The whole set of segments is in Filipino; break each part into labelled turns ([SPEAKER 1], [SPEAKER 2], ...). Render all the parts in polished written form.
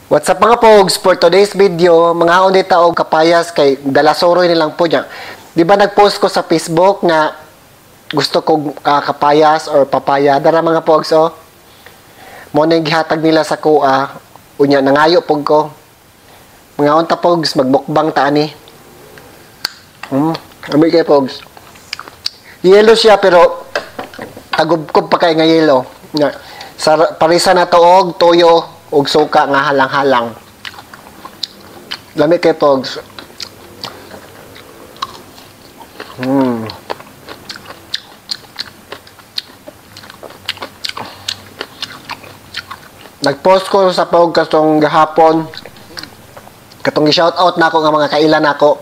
[SPEAKER 1] What's up mga pogs? For today's video, mga haon dita og kapayas kay dalasoroy nilang po niya. Di ba nag-post ko sa Facebook na gusto kong kapayas or papaya? Dara mga pogs oh. Mo na gihatag nila sa kuha. Unya nangayo pog ko. Mga haon ta pogs, magbukbang ta ani. Ami kay pogs. Yellow siya pero tagubkob pa kay nga yellow. Sa parisa na to og toyo ug suka nga halang-halang. Lami kay pogs. Nag-post ko sa podcast katong gahapon. Katong gi-shout out nako nga mga kailan nako.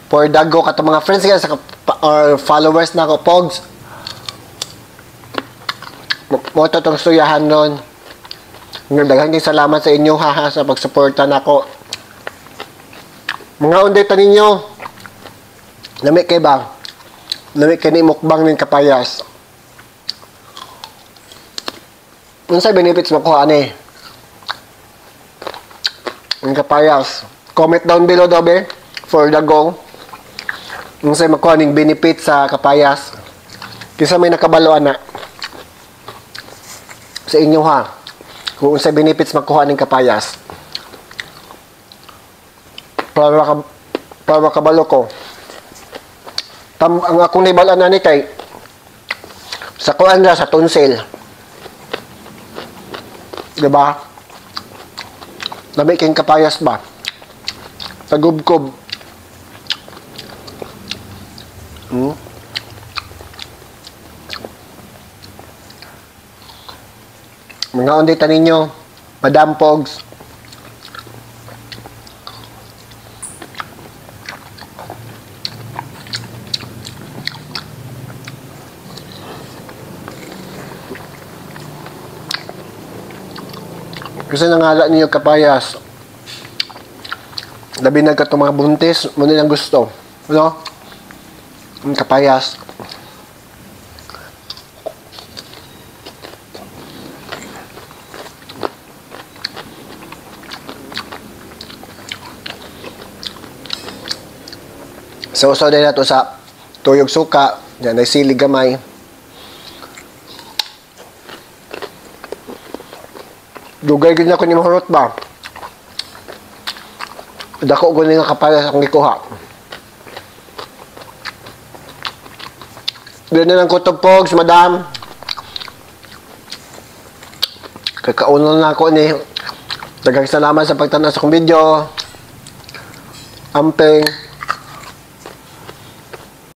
[SPEAKER 1] For dago katong mga friends nga sa or followers nako pogs. Mo to tong suyahan nun. Daghang salamat sa inyo ha sa pagsuporta nako. Mga unday ta ninyo. Lami kay ba? Lami kay ni mukbang ning kapayas. Unsay benefits makuha ani? Ning kapayas. Comment down below dobe for dagong. Unsay makuha ning benefit sa kapayas? Kisa may nakabalo ana sa inyo ha. Kung sa benefits makuha ng kapayas. Para makabalo ko. Ang akong nibalaan na ni kay sa kuan ra sa tonsil. Diba? Labi kayong kapayas ba? Tagubkob. Mga ondita ninyo, Madam Pogs. Kasi nangala ninyo kapayas. Labi na ka mga buntis, muna lang gusto. Ano? Kapayas. So din na to sa tuyog suka. Yan ay sili gamay. Dugay gid na ko ni mahurot ba. Dako ko ni nga kapayas akong gikuha. Dili na lang kutob pogs, madam. Kakaunon na ako ni. Daghang salamat sa pagtanaw sa akong video. Amping.